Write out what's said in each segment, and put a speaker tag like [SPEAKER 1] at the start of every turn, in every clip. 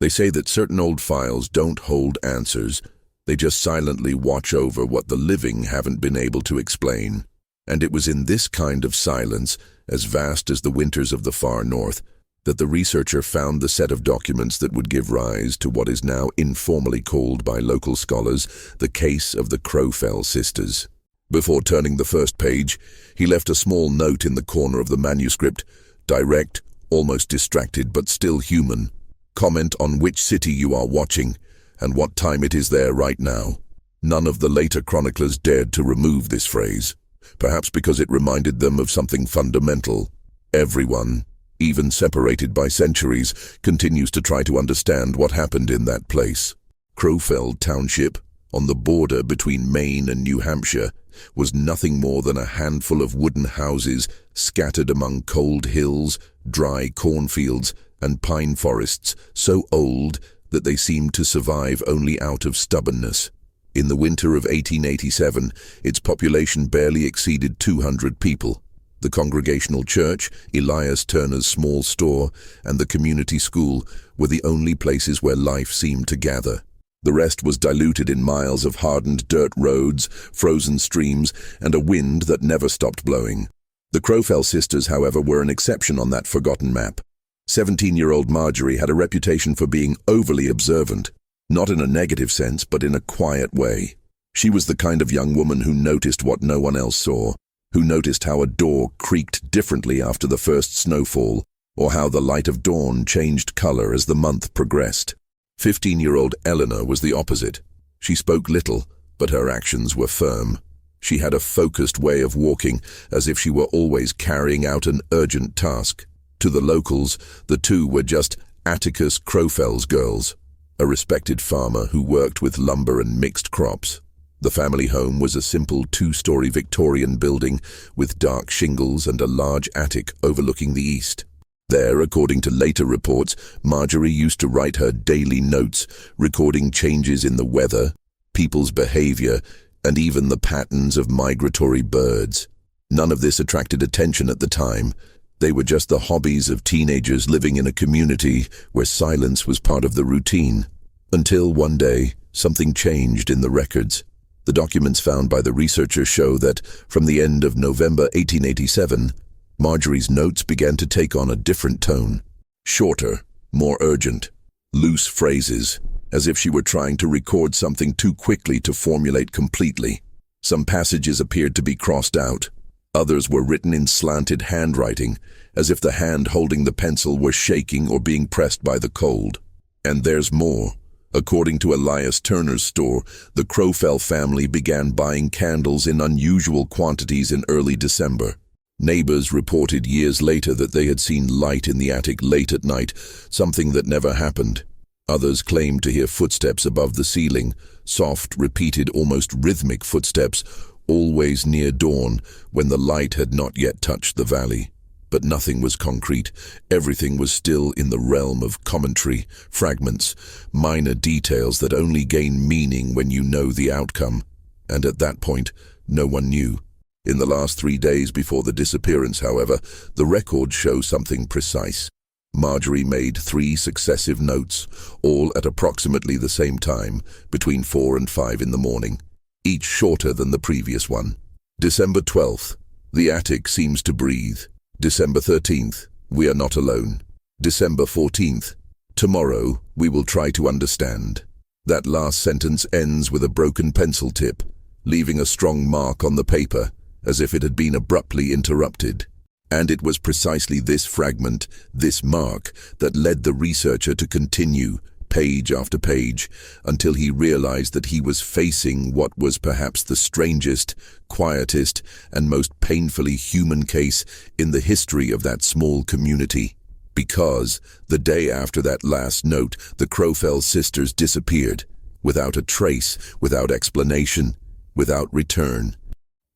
[SPEAKER 1] They say that certain old files don't hold answers. They just silently watch over what the living haven't been able to explain. And it was in this kind of silence, as vast as the winters of the far north, that the researcher found the set of documents that would give rise to what is now informally called by local scholars the case of the Crowfell Sisters. Before turning the first page, he left a small note in the corner of the manuscript, direct, almost distracted but still human. Comment on which city you are watching and what time it is there right now. None of the later chroniclers dared to remove this phrase, perhaps because it reminded them of something fundamental. Everyone, even separated by centuries, continues to try to understand what happened in that place. Crowfell Township, on the border between Maine and New Hampshire, was nothing more than a handful of wooden houses scattered among cold hills, dry cornfields, and pine forests so old that they seemed to survive only out of stubbornness. In the winter of 1887, its population barely exceeded 200 people. The Congregational Church, Elias Turner's small store, and the community school were the only places where life seemed to gather. The rest was diluted in miles of hardened dirt roads, frozen streams, and a wind that never stopped blowing. The Crowfell sisters, however, were an exception on that forgotten map. 17-year-old Marjorie had a reputation for being overly observant, not in a negative sense, but in a quiet way. She was the kind of young woman who noticed what no one else saw, who noticed how a door creaked differently after the first snowfall, or how the light of dawn changed color as the month progressed. 15-year-old Eleanor was the opposite. She spoke little, but her actions were firm. She had a focused way of walking, as if she were always carrying out an urgent task. To the locals, the two were just Atticus Crowfell's girls, a respected farmer who worked with lumber and mixed crops. The family home was a simple two-story Victorian building with dark shingles and a large attic overlooking the east. There, according to later reports, Marjorie used to write her daily notes, recording changes in the weather, people's behavior, and even the patterns of migratory birds. None of this attracted attention at the time. They were just the hobbies of teenagers living in a community where silence was part of the routine. Until one day, something changed in the records. The documents found by the researcher show that, from the end of November 1887, Marjorie's notes began to take on a different tone. Shorter, more urgent, loose phrases, as if she were trying to record something too quickly to formulate completely. Some passages appeared to be crossed out. Others were written in slanted handwriting, as if the hand holding the pencil were shaking or being pressed by the cold. And there's more. According to Elias Turner's store, the Crowfell family began buying candles in unusual quantities in early December. Neighbors reported years later that they had seen light in the attic late at night, something that never happened. Others claimed to hear footsteps above the ceiling, soft, repeated, almost rhythmic footsteps, always near dawn when the light had not yet touched the valley. But nothing was concrete. Everything was still in the realm of commentary, fragments, minor details that only gain meaning when you know the outcome. And at that point, no one knew. In the last 3 days before the disappearance, however, the records show something precise. Marjorie made 3 successive notes, all at approximately the same time, between 4 and 5 in the morning, each shorter than the previous one. December 12th, the attic seems to breathe. December 13th, we are not alone. December 14th, tomorrow we will try to understand. That last sentence ends with a broken pencil tip, leaving a strong mark on the paper, as if it had been abruptly interrupted. And it was precisely this fragment, this mark, that led the researcher to continue, page after page, until he realized that he was facing what was perhaps the strangest, quietest, and most painfully human case in the history of that small community. Because, the day after that last note, the Crowfell sisters disappeared, without a trace, without explanation, without return.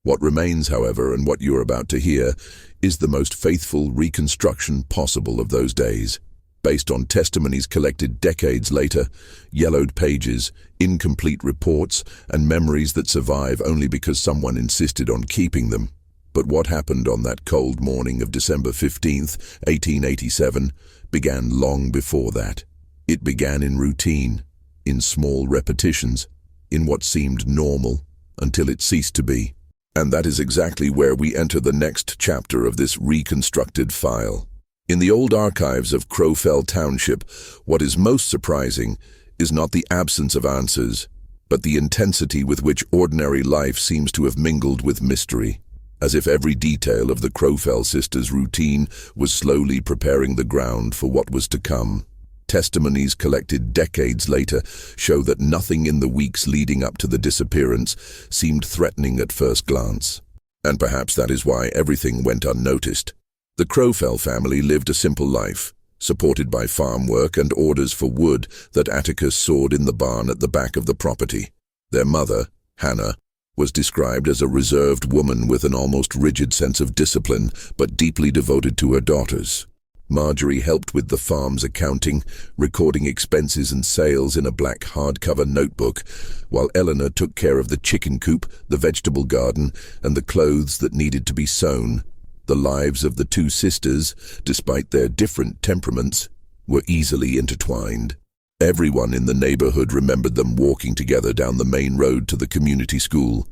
[SPEAKER 1] What remains, however, and what you're about to hear, is the most faithful reconstruction possible of those days. Based on testimonies collected decades later, yellowed pages, incomplete reports, and memories that survive only because someone insisted on keeping them. But what happened on that cold morning of December 15th, 1887, began long before that. It began in routine, in small repetitions, in what seemed normal, until it ceased to be. And that is exactly where we enter the next chapter of this reconstructed file. In the old archives of Crowfell Township, what is most surprising is not the absence of answers, but the intensity with which ordinary life seems to have mingled with mystery, as if every detail of the Crowfell Sisters' routine was slowly preparing the ground for what was to come. Testimonies collected decades later show that nothing in the weeks leading up to the disappearance seemed threatening at first glance. And perhaps that is why everything went unnoticed. The Crowfell family lived a simple life, supported by farm work and orders for wood that Atticus sawed in the barn at the back of the property. Their mother, Hannah, was described as a reserved woman with an almost rigid sense of discipline, but deeply devoted to her daughters. Marjorie helped with the farm's accounting, recording expenses and sales in a black hardcover notebook, while Eleanor took care of the chicken coop, the vegetable garden, and the clothes that needed to be sewn. The lives of the two sisters, despite their different temperaments, were easily intertwined. Everyone in the neighborhood remembered them walking together down the main road to the community school.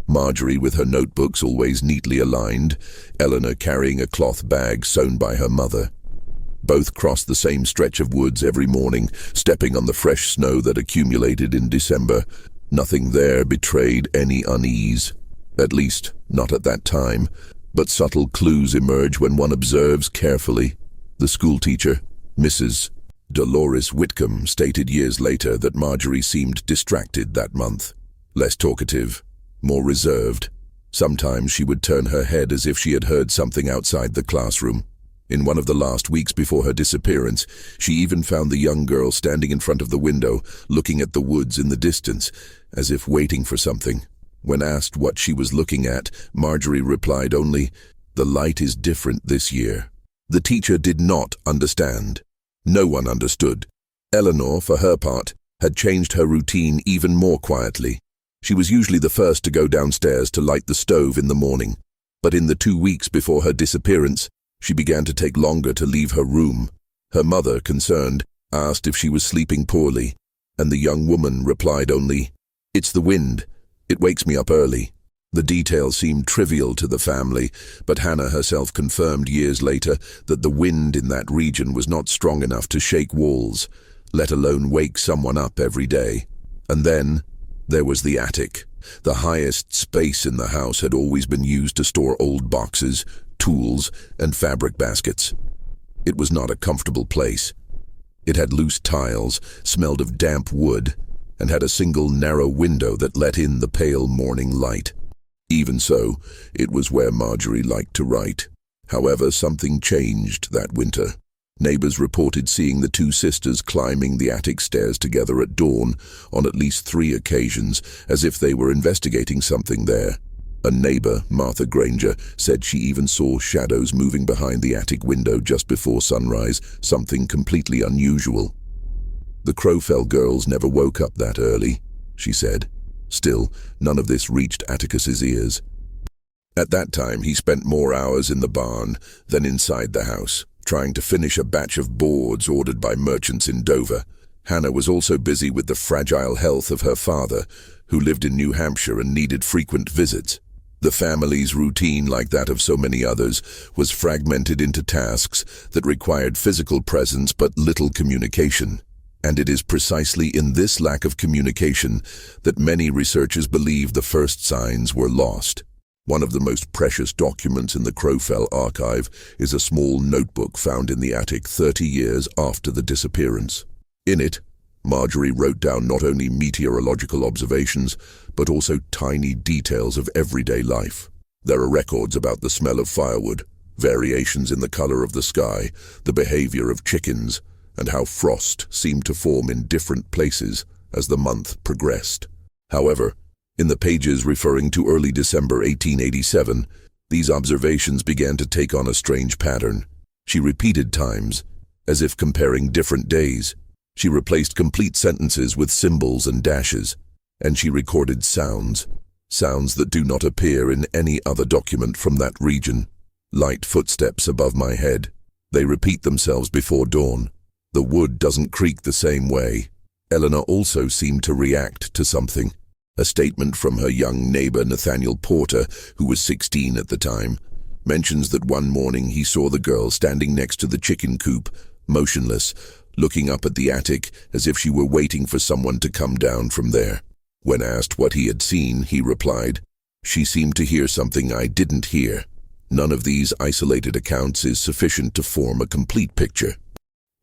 [SPEAKER 1] Marjorie with her notebooks always neatly aligned, Eleanor carrying a cloth bag sewn by her mother. Both crossed the same stretch of woods every morning, stepping on the fresh snow that accumulated in December. Nothing there betrayed any unease, at least not at that time, but subtle clues emerge when one observes carefully. The schoolteacher, Mrs. Dolores Whitcomb, stated years later that Marjorie seemed distracted that month, less talkative, more reserved. Sometimes she would turn her head as if she had heard something outside the classroom. In one of the last weeks before her disappearance, she even found the young girl standing in front of the window, looking at the woods in the distance, as if waiting for something. When asked what she was looking at, Marjorie replied only, "The light is different this year." The teacher did not understand. No one understood. Eleanor, for her part, had changed her routine even more quietly. She was usually the first to go downstairs to light the stove in the morning, but in the 2 weeks before her disappearance, she began to take longer to leave her room. Her mother, concerned, asked if she was sleeping poorly, and the young woman replied only, "It's the wind. It wakes me up early." The details seemed trivial to the family, but Hannah herself confirmed years later that the wind in that region was not strong enough to shake walls, let alone wake someone up every day. And then there was the attic. The highest space in the house had always been used to store old boxes, tools, and fabric baskets. It was not a comfortable place. It had loose tiles, smelled of damp wood, and had a single narrow window that let in the pale morning light. Even so, it was where Marjorie liked to write. However, something changed that winter. Neighbors reported seeing the two sisters climbing the attic stairs together at dawn on at least 3 occasions, as if they were investigating something there. A neighbor, Martha Granger, said she even saw shadows moving behind the attic window just before sunrise, something completely unusual. "The Crowfell girls never woke up that early," she said. Still, none of this reached Atticus's ears. At that time, he spent more hours in the barn than inside the house, trying to finish a batch of boards ordered by merchants in Dover. Hannah was also busy with the fragile health of her father, who lived in New Hampshire and needed frequent visits. The family's routine, like that of so many others, was fragmented into tasks that required physical presence but little communication. And it is precisely in this lack of communication that many researchers believe the first signs were lost. One of the most precious documents in the Crowfell archive is a small notebook found in the attic 30 years after the disappearance. In it, Marjorie wrote down not only meteorological observations, but also tiny details of everyday life. There are records about the smell of firewood, variations in the color of the sky, the behavior of chickens, and how frost seemed to form in different places as the month progressed. However, in the pages referring to early December 1887, these observations began to take on a strange pattern. She repeated times, as if comparing different days. She replaced complete sentences with symbols and dashes, and she recorded sounds that do not appear in any other document from that region. Light footsteps above my head. They repeat themselves before dawn. The wood doesn't creak the same way. Eleanor also seemed to react to something. A statement from her young neighbor Nathaniel Porter, who was 16 at the time, mentions that one morning he saw the girl standing next to the chicken coop, motionless, looking up at the attic as if she were waiting for someone to come down from there. When asked what he had seen, he replied, "She seemed to hear something I didn't hear." None of these isolated accounts is sufficient to form a complete picture.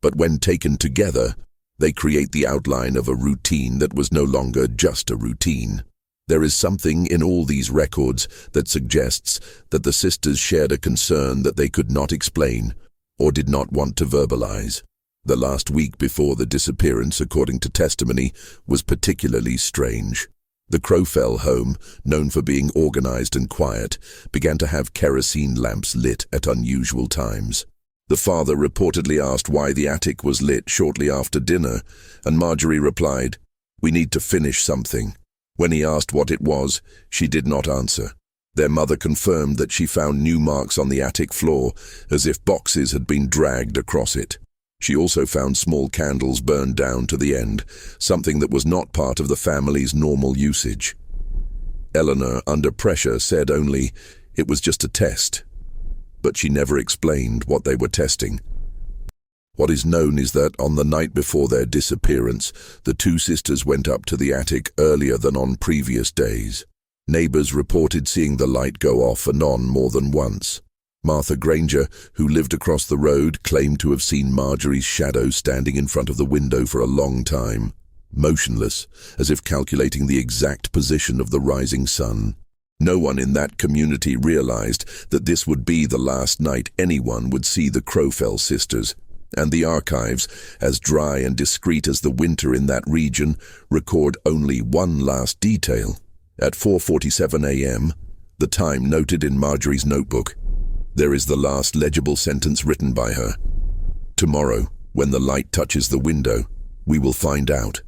[SPEAKER 1] But when taken together, they create the outline of a routine that was no longer just a routine. There is something in all these records that suggests that the sisters shared a concern that they could not explain or did not want to verbalize. The last week before the disappearance, according to testimony, was particularly strange. The Crowfell home, known for being organized and quiet, began to have kerosene lamps lit at unusual times. The father reportedly asked why the attic was lit shortly after dinner, and Marjorie replied, "We need to finish something." When he asked what it was, she did not answer. Their mother confirmed that she found new marks on the attic floor, as if boxes had been dragged across it. She also found small candles burned down to the end, something that was not part of the family's normal usage. Eleanor, under pressure, said only, "It was just a test." But she never explained what they were testing. What is known is that on the night before their disappearance, the two sisters went up to the attic earlier than on previous days. Neighbors reported seeing the light go off and on more than once. Martha Granger, who lived across the road, claimed to have seen Marjorie's shadow standing in front of the window for a long time, motionless, as if calculating the exact position of the rising sun. No one in that community realized that this would be the last night anyone would see the Crowfell sisters, and the archives, as dry and discreet as the winter in that region, record only one last detail. At 4:47 a.m., the time noted in Marjorie's notebook, there is the last legible sentence written by her. "Tomorrow, when the light touches the window, we will find out."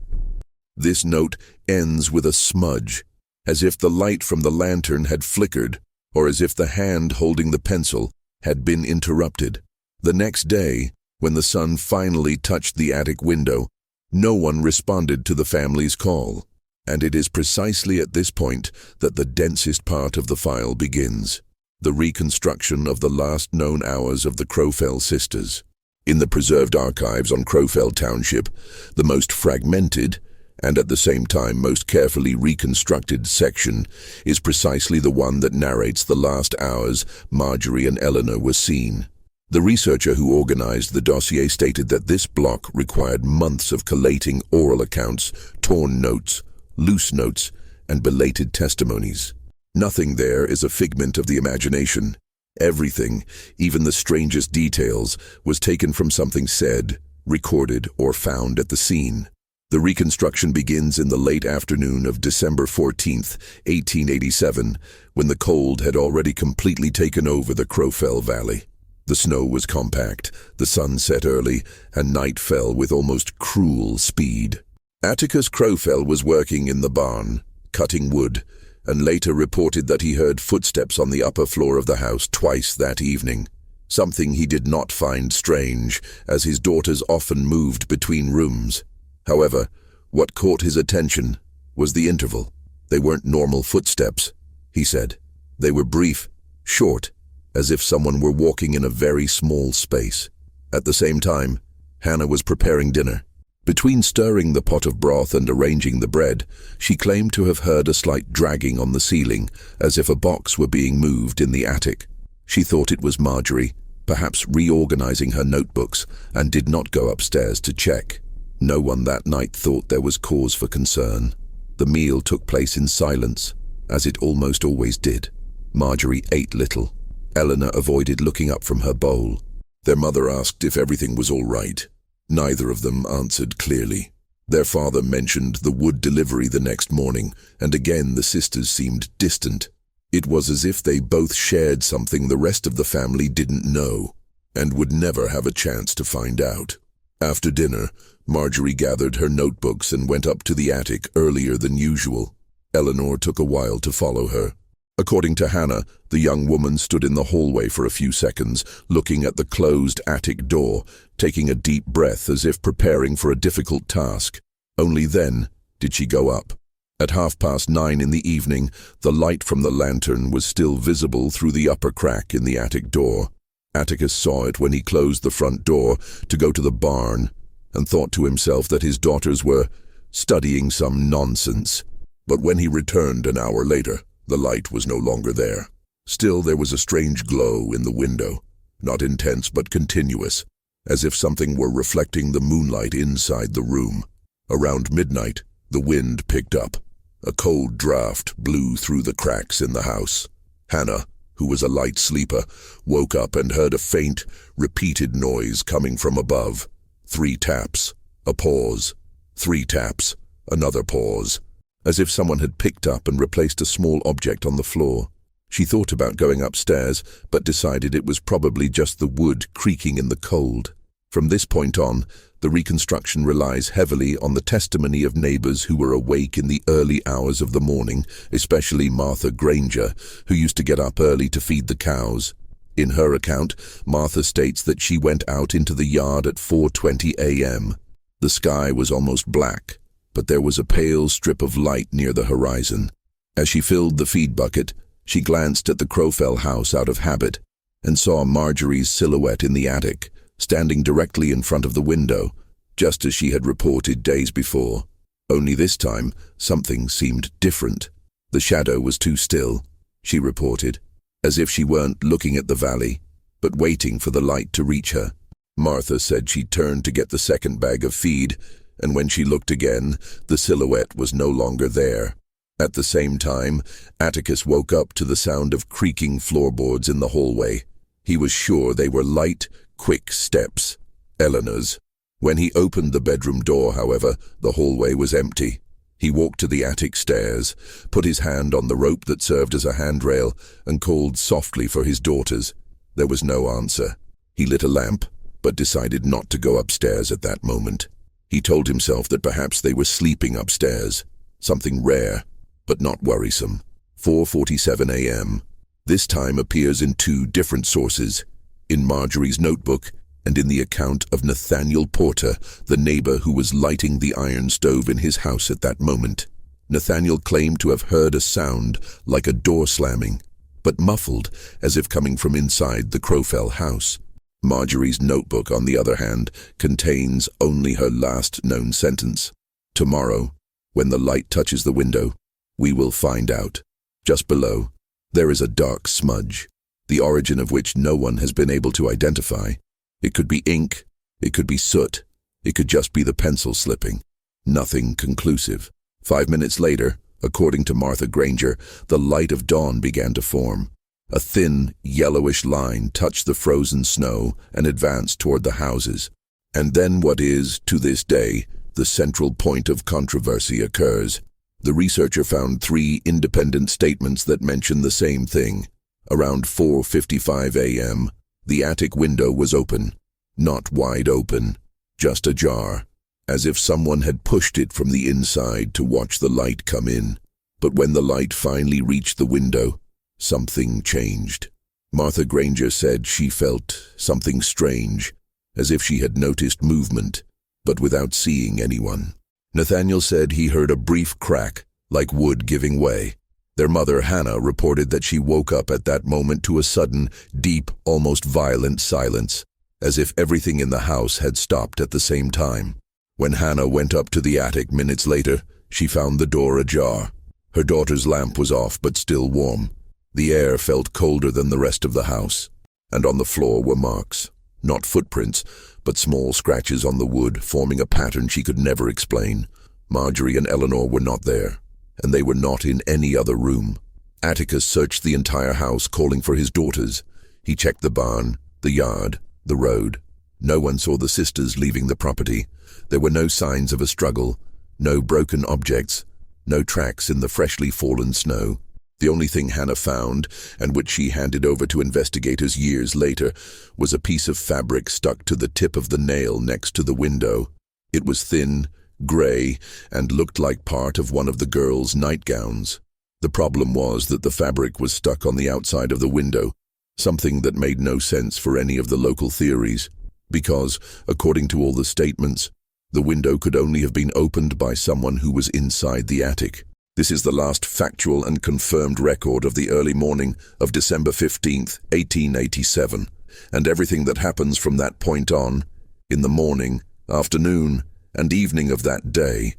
[SPEAKER 1] This note ends with a smudge, as if the light from the lantern had flickered, or as if the hand holding the pencil had been interrupted. The next day, when the sun finally touched the attic window, no one responded to the family's call, and it is precisely at this point that the densest part of the file begins, the reconstruction of the last known hours of the Crowfell sisters. In the preserved archives on Crowfell Township, the most fragmented, and at the same time most carefully reconstructed section is precisely the one that narrates the last hours Marjorie and Eleanor were seen. The researcher who organized the dossier stated that this block required months of collating oral accounts, torn notes, loose notes, and belated testimonies. Nothing there is a figment of the imagination. Everything, even the strangest details, was taken from something said, recorded, or found at the scene. The reconstruction begins in the late afternoon of December 14th, 1887, when the cold had already completely taken over the Crowfell Valley. The snow was compact, the sun set early, and night fell with almost cruel speed. Atticus Crowfell was working in the barn, cutting wood, and later reported that he heard footsteps on the upper floor of the house twice that evening, something he did not find strange, as his daughters often moved between rooms. However, what caught his attention was the interval. They weren't normal footsteps, he said. They were brief, short, as if someone were walking in a very small space. At the same time, Hannah was preparing dinner. Between stirring the pot of broth and arranging the bread, she claimed to have heard a slight dragging on the ceiling, as if a box were being moved in the attic. She thought it was Marjorie, perhaps reorganizing her notebooks, and did not go upstairs to check. No one that night thought there was cause for concern. The meal took place in silence, as it almost always did. Marjorie ate little. Eleanor avoided looking up from her bowl. Their mother asked if everything was all right. Neither of them answered clearly. Their father mentioned the wood delivery the next morning, and again the sisters seemed distant. It was as if they both shared something the rest of the family didn't know, and would never have a chance to find out. After dinner, Marjorie gathered her notebooks and went up to the attic earlier than usual. Eleanor took a while to follow her. According to Hannah, the young woman stood in the hallway for a few seconds, looking at the closed attic door, taking a deep breath as if preparing for a difficult task. Only then did she go up. At 9:30 in the evening, the light from the lantern was still visible through the upper crack in the attic door. Atticus saw it when he closed the front door to go to the barn, and thought to himself that his daughters were studying some nonsense. But when he returned an hour later, the light was no longer there. Still, there was a strange glow in the window, not intense but continuous, as if something were reflecting the moonlight inside the room. Around midnight, the wind picked up. A cold draft blew through the cracks in the house. Hannah, who was a light sleeper, woke up and heard a faint, repeated noise coming from above. 3 taps, a pause, 3 taps, another pause, as if someone had picked up and replaced a small object on the floor. She thought about going upstairs, but decided it was probably just the wood creaking in the cold. From this point on, the reconstruction relies heavily on the testimony of neighbors who were awake in the early hours of the morning, especially Martha Granger, who used to get up early to feed the cows. In her account, Martha states that she went out into the yard at 4:20 a.m. The sky was almost black, but there was a pale strip of light near the horizon. As she filled the feed bucket, she glanced at the Crowfell house out of habit and saw Marjorie's silhouette in the attic, standing directly in front of the window, just as she had reported days before. Only this time, something seemed different. The shadow was too still, she reported, as if she weren't looking at the valley, but waiting for the light to reach her. Martha said she turned to get the second bag of feed, and when she looked again, the silhouette was no longer there. At the same time, Atticus woke up to the sound of creaking floorboards in the hallway. He was sure they were light, quick steps, Eleanor's. When he opened the bedroom door, however, the hallway was empty. He walked to the attic stairs, put his hand on the rope that served as a handrail, and called softly for his daughters. There was no answer. He lit a lamp, but decided not to go upstairs at that moment. He told himself that perhaps they were sleeping upstairs, something rare, but not worrisome. 4:47 a.m. This time appears in 2 different sources, in Marjorie's notebook and in the account of Nathaniel Porter, the neighbor who was lighting the iron stove in his house at that moment. Nathaniel claimed to have heard a sound like a door slamming, but muffled as if coming from inside the Crowfell house. Marjorie's notebook, on the other hand, contains only her last known sentence. Tomorrow, when the light touches the window, we will find out. Just below, there is a dark smudge, the origin of which no one has been able to identify. It could be ink, it could be soot, it could just be the pencil slipping. Nothing conclusive. 5 minutes later, according to Martha Granger, the light of dawn began to form. A thin, yellowish line touched the frozen snow and advanced toward the houses. And then what is, to this day, the central point of controversy occurs. The researcher found 3 independent statements that mention the same thing. Around 4:55 a.m., the attic window was open. Not wide open, just ajar, as if someone had pushed it from the inside to watch the light come in. But when the light finally reached the window, something changed. Martha Granger said she felt something strange, as if she had noticed movement, but without seeing anyone. Nathaniel said he heard a brief crack, like wood giving way. Their mother, Hannah, reported that she woke up at that moment to a sudden, deep, almost violent silence, as if everything in the house had stopped at the same time. When Hannah went up to the attic minutes later, she found the door ajar. Her daughter's lamp was off but still warm. The air felt colder than the rest of the house, and on the floor were marks. Not footprints, but small scratches on the wood, forming a pattern she could never explain. Marjorie and Eleanor were not there, and they were not in any other room. Atticus searched the entire house, calling for his daughters. He checked the barn, the yard, the road. No one saw the sisters leaving the property. There were no signs of a struggle, no broken objects, no tracks in the freshly fallen snow. The only thing Hannah found, and which she handed over to investigators years later, was a piece of fabric stuck to the tip of the nail next to the window. It was thin, gray, and looked like part of one of the girls' nightgowns. The problem was that the fabric was stuck on the outside of the window, something that made no sense for any of the local theories, because, according to all the statements, the window could only have been opened by someone who was inside the attic. This is the last factual and confirmed record of the early morning of December 15th, 1887, and everything that happens from that point on, in the morning, afternoon, and evening of that day,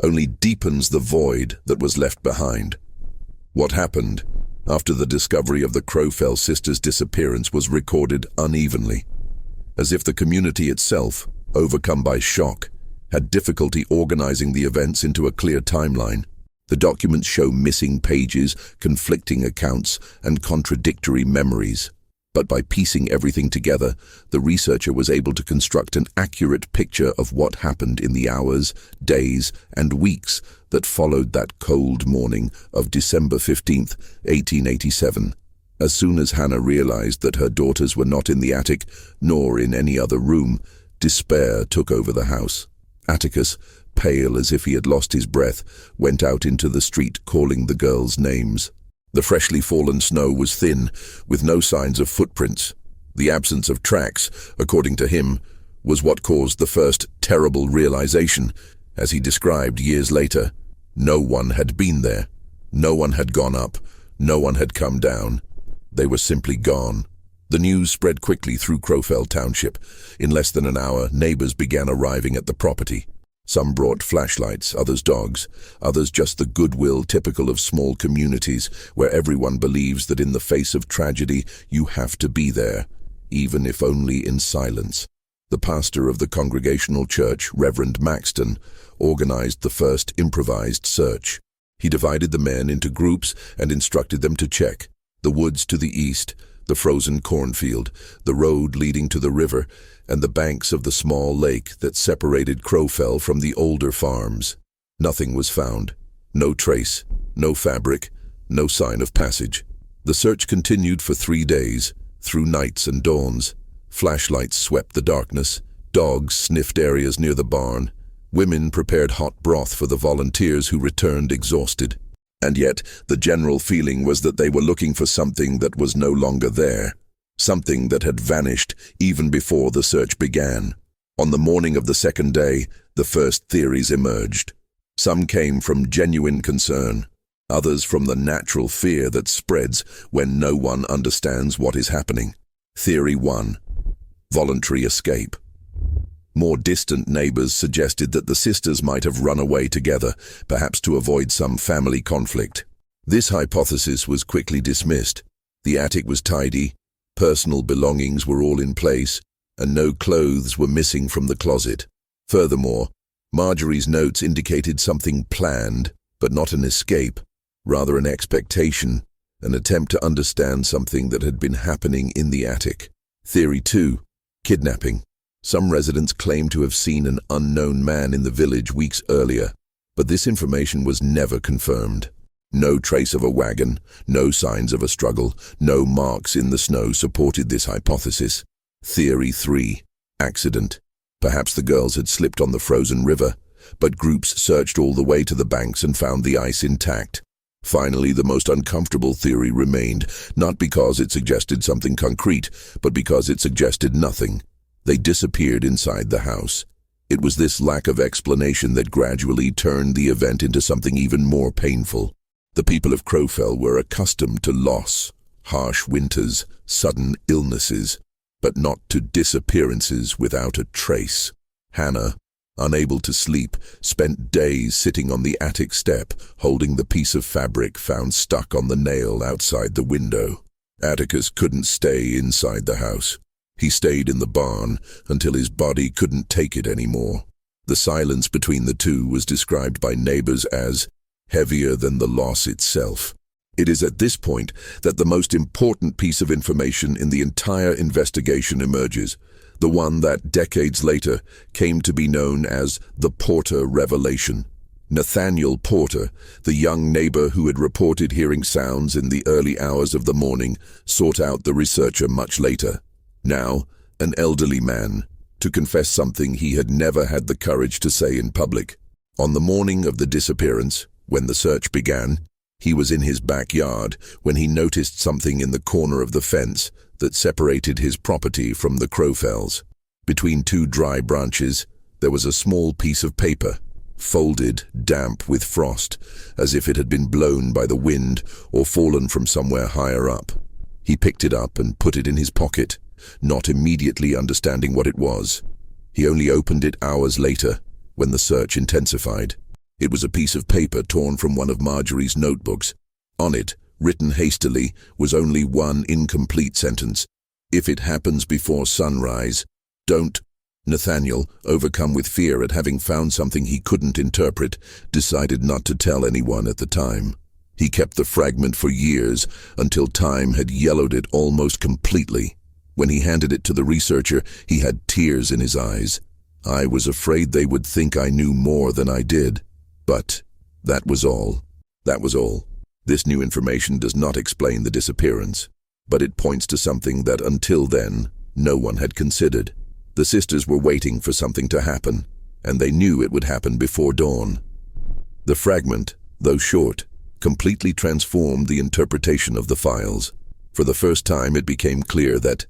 [SPEAKER 1] only deepens the void that was left behind. What happened after the discovery of the Crowfell Sisters' disappearance was recorded unevenly, as if the community itself, overcome by shock, had difficulty organizing the events into a clear timeline. The documents show missing pages, conflicting accounts, and contradictory memories. But by piecing everything together, the researcher was able to construct an accurate picture of what happened in the hours, days, and weeks that followed that cold morning of December 15th, 1887. As soon as Hannah realized that her daughters were not in the attic, nor in any other room, despair took over the house. Atticus, pale as if he had lost his breath, went out into the street calling the girls' names. The freshly fallen snow was thin, with no signs of footprints. The absence of tracks, according to him, was what caused the first terrible realization. As he described years later, no one had been there. No one had gone up. No one had come down. They were simply gone. The news spread quickly through Crowfell Township. In less than an hour, neighbors began arriving at the property. Some brought flashlights, others dogs, others just the goodwill typical of small communities where everyone believes that in the face of tragedy you have to be there, even if only in silence. The pastor of the Congregational Church, Reverend Maxton, organized the first improvised search. He divided the men into groups and instructed them to check the woods to the east, the frozen cornfield, the road leading to the river, and the banks of the small lake that separated Crowfell from the older farms. Nothing was found. No trace, no fabric, no sign of passage. The search continued for 3 days, through nights and dawns. Flashlights swept the darkness. Dogs sniffed areas near the barn. Women prepared hot broth for the volunteers who returned exhausted. And yet, the general feeling was that they were looking for something that was no longer there. Something that had vanished even before the search began. On the morning of the second day, the first theories emerged. Some came from genuine concern, others from the natural fear that spreads when no one understands what is happening. Theory 1. Voluntary escape. More distant neighbors suggested that the sisters might have run away together, perhaps to avoid some family conflict. This hypothesis was quickly dismissed. The attic was tidy, personal belongings were all in place, and no clothes were missing from the closet. Furthermore, Marjorie's notes indicated something planned, but not an escape, rather an expectation, an attempt to understand something that had been happening in the attic. Theory 2. Kidnapping. Some residents claimed to have seen an unknown man in the village weeks earlier, but this information was never confirmed. No trace of a wagon, no signs of a struggle, no marks in the snow supported this hypothesis. Theory 3. Accident. Perhaps the girls had slipped on the frozen river, but groups searched all the way to the banks and found the ice intact. Finally, the most uncomfortable theory remained, not because it suggested something concrete, but because it suggested nothing. They disappeared inside the house. It was this lack of explanation that gradually turned the event into something even more painful. The people of Crowfell were accustomed to loss, harsh winters, sudden illnesses, but not to disappearances without a trace. Hannah, unable to sleep, spent days sitting on the attic step, holding the piece of fabric found stuck on the nail outside the window. Atticus couldn't stay inside the house. He stayed in the barn until his body couldn't take it anymore. The silence between the two was described by neighbors as heavier than the loss itself. It is at this point that the most important piece of information in the entire investigation emerges, the one that decades later came to be known as the Porter Revelation. Nathaniel Porter, the young neighbor who had reported hearing sounds in the early hours of the morning, sought out the researcher much later. Now, an elderly man, to confess something he had never had the courage to say in public. On the morning of the disappearance, when the search began, He was in his backyard when he noticed something in the corner of the fence that separated his property from the Crowfells. Between two dry branches, there was a small piece of paper, folded, damp with frost, as if it had been blown by the wind or fallen from somewhere higher up. He picked it up and put it in his pocket, not immediately understanding what it was. He only opened it hours later, when the search intensified. It was a piece of paper torn from one of Marjorie's notebooks. On it, written hastily, was only one incomplete sentence. "If it happens before sunrise, don't." Nathaniel, overcome with fear at having found something he couldn't interpret, decided not to tell anyone at the time. He kept the fragment for years, until time had yellowed it almost completely. When he handed it to the researcher, he had tears in his eyes. "I was afraid they would think I knew more than I did. But that was all. That was all." This new information does not explain the disappearance, but it points to something that until then, no one had considered. The sisters were waiting for something to happen, and they knew it would happen before dawn. The fragment, though short, completely transformed the interpretation of the files. For the first time, it became clear that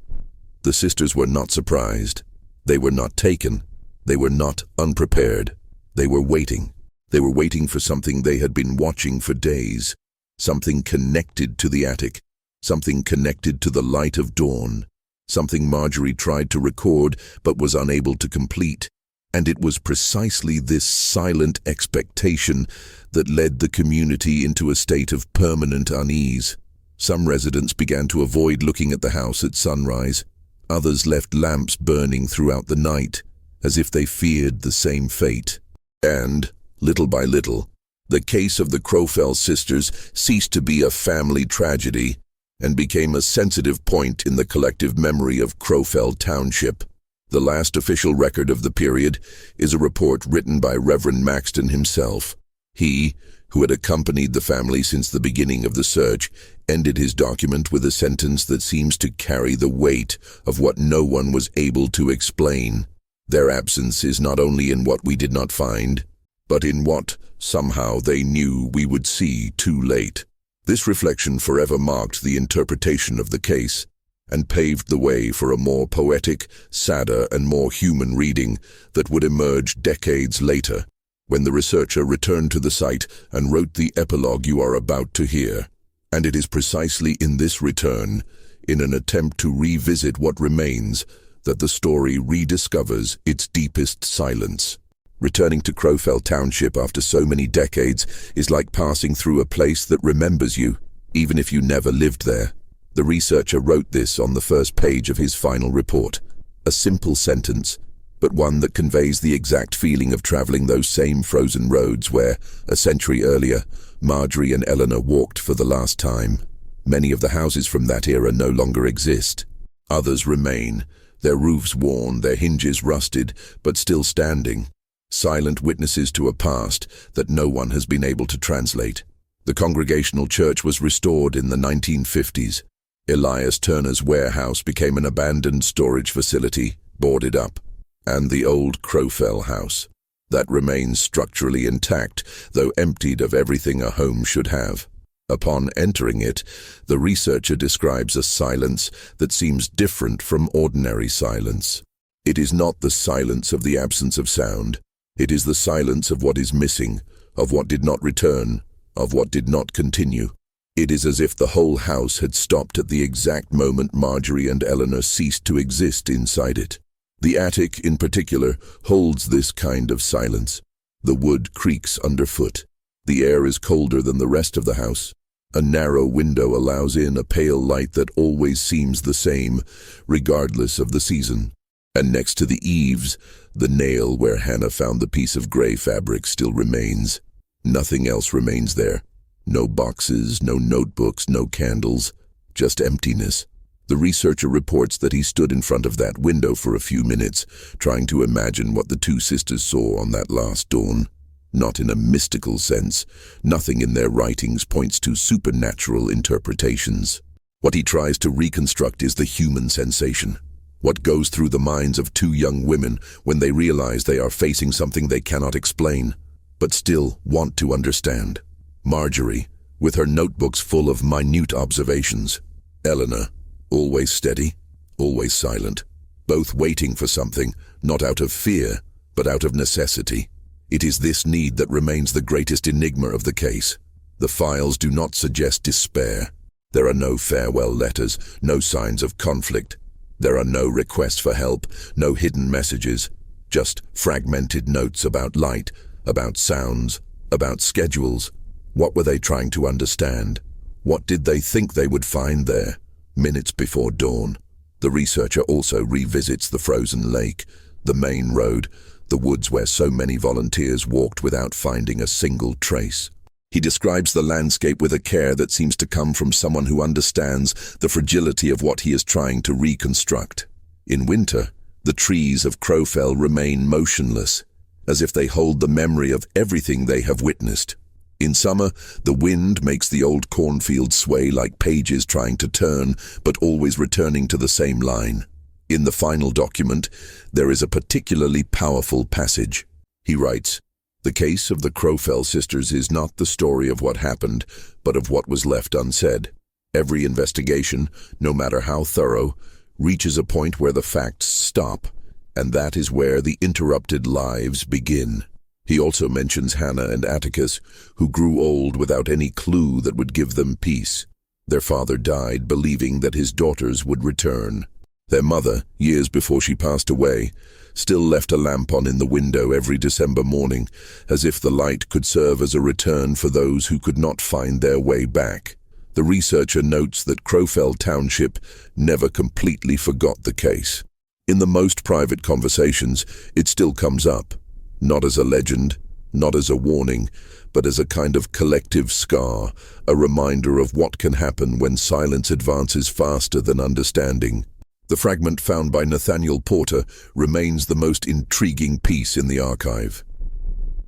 [SPEAKER 1] the sisters were not surprised. They were not taken. They were not unprepared. They were waiting. They were waiting for something they had been watching for days. Something connected to the attic. Something connected to the light of dawn. Something Marjorie tried to record but was unable to complete. And it was precisely this silent expectation that led the community into a state of permanent unease. Some residents began to avoid looking at the house at sunrise. Others left lamps burning throughout the night, as if they feared the same fate. And, little by little, the case of the Crowfell sisters ceased to be a family tragedy and became a sensitive point in the collective memory of Crowfell Township. The last official record of the period is a report written by Reverend Maxton himself. He, who had accompanied the family since the beginning of the search, ended his document with a sentence that seems to carry the weight of what no one was able to explain. "Their absence is not only in what we did not find, but in what, somehow, they knew we would see too late." This reflection forever marked the interpretation of the case, and paved the way for a more poetic, sadder, and more human reading that would emerge decades later, when the researcher returned to the site and wrote the epilogue you are about to hear. And it is precisely in this return, in an attempt to revisit what remains, that the story rediscovers its deepest silence. Returning to Crowfell Township after so many decades is like passing through a place that remembers you, even if you never lived there. The researcher wrote this on the first page of his final report. A simple sentence, but one that conveys the exact feeling of traveling those same frozen roads where, a century earlier, Marjorie and Eleanor walked for the last time. Many of the houses from that era no longer exist. Others remain, their roofs worn, their hinges rusted, but still standing. Silent witnesses to a past that no one has been able to translate. The Congregational Church was restored in the 1950s. Elias Turner's warehouse became an abandoned storage facility, boarded up. And the old Crowfell house. That remains structurally intact, though emptied of everything a home should have. Upon entering it, the researcher describes a silence that seems different from ordinary silence. It is not the silence of the absence of sound. It is the silence of what is missing, of what did not return, of what did not continue. It is as if the whole house had stopped at the exact moment Marjorie and Eleanor ceased to exist inside it. The attic, in particular, holds this kind of silence. The wood creaks underfoot. The air is colder than the rest of the house. A narrow window allows in a pale light that always seems the same, regardless of the season. And next to the eaves, the nail where Hannah found the piece of gray fabric still remains. Nothing else remains there. No boxes, no notebooks, no candles, just emptiness. The researcher reports that he stood in front of that window for a few minutes, trying to imagine what the two sisters saw on that last dawn. Not in a mystical sense. Nothing in their writings points to supernatural interpretations. What he tries to reconstruct is the human sensation. What goes through the minds of two young women when they realize they are facing something they cannot explain, but still want to understand. Marjorie, with her notebooks full of minute observations. Eleanor, always steady, always silent, both waiting for something, not out of fear, but out of necessity. It is this need that remains the greatest enigma of the case. The files do not suggest despair. There are no farewell letters, no signs of conflict. There are no requests for help, no hidden messages, just fragmented notes about light, about sounds, about schedules. What were they trying to understand? What did they think they would find there, minutes before dawn? The researcher also revisits the frozen lake, the main road, the woods where so many volunteers walked without finding a single trace. He describes the landscape with a care that seems to come from someone who understands the fragility of what he is trying to reconstruct. In winter, the trees of Crowfell remain motionless, as if they hold the memory of everything they have witnessed. In summer, the wind makes the old cornfield sway like pages trying to turn, but always returning to the same line. In the final document, there is a particularly powerful passage. He writes, "The case of the Crowfell sisters is not the story of what happened, but of what was left unsaid. Every investigation, no matter how thorough, reaches a point where the facts stop, and that is where the interrupted lives begin." He also mentions Hannah and Atticus, who grew old without any clue that would give them peace. Their father died believing that his daughters would return. Their mother, years before she passed away, still left a lamp on in the window every December morning, as if the light could serve as a return for those who could not find their way back. The researcher notes that Crowfell Township never completely forgot the case. In the most private conversations, it still comes up, not as a legend, not as a warning, but as a kind of collective scar, a reminder of what can happen when silence advances faster than understanding. The fragment found by Nathaniel Porter remains the most intriguing piece in the archive.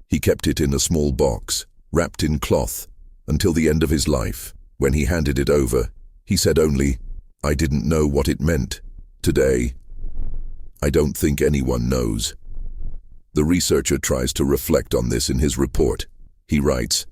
[SPEAKER 1] He kept it in a small box, wrapped in cloth, until the end of his life. When he handed it over, he said only, "I didn't know what it meant. Today, I don't think anyone knows." The researcher tries to reflect on this in his report. He writes,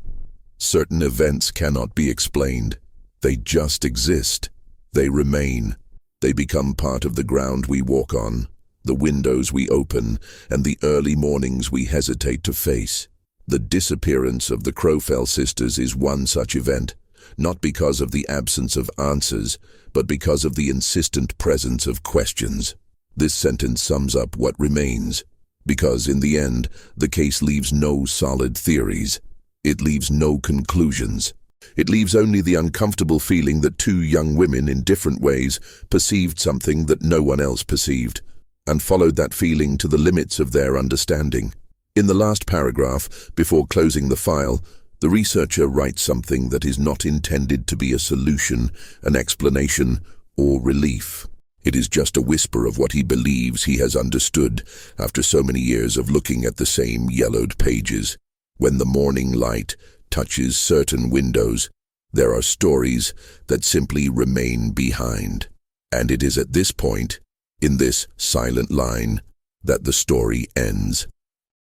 [SPEAKER 1] "Certain events cannot be explained. They just exist. They remain. They become part of the ground we walk on, the windows we open, and the early mornings we hesitate to face. The disappearance of the Crowfell sisters is one such event, not because of the absence of answers, but because of the insistent presence of questions." This sentence sums up what remains, because in the end, the case leaves no solid theories. It leaves no conclusions. It leaves only the uncomfortable feeling that two young women in different ways perceived something that no one else perceived, and followed that feeling to the limits of their understanding. In the last paragraph, before closing the file, the researcher writes something that is not intended to be a solution, an explanation, or relief. It is just a whisper of what he believes he has understood after so many years of looking at the same yellowed pages. When the morning light touches certain windows, there are stories that simply remain behind. And it is at this point, in this silent line, that the story ends.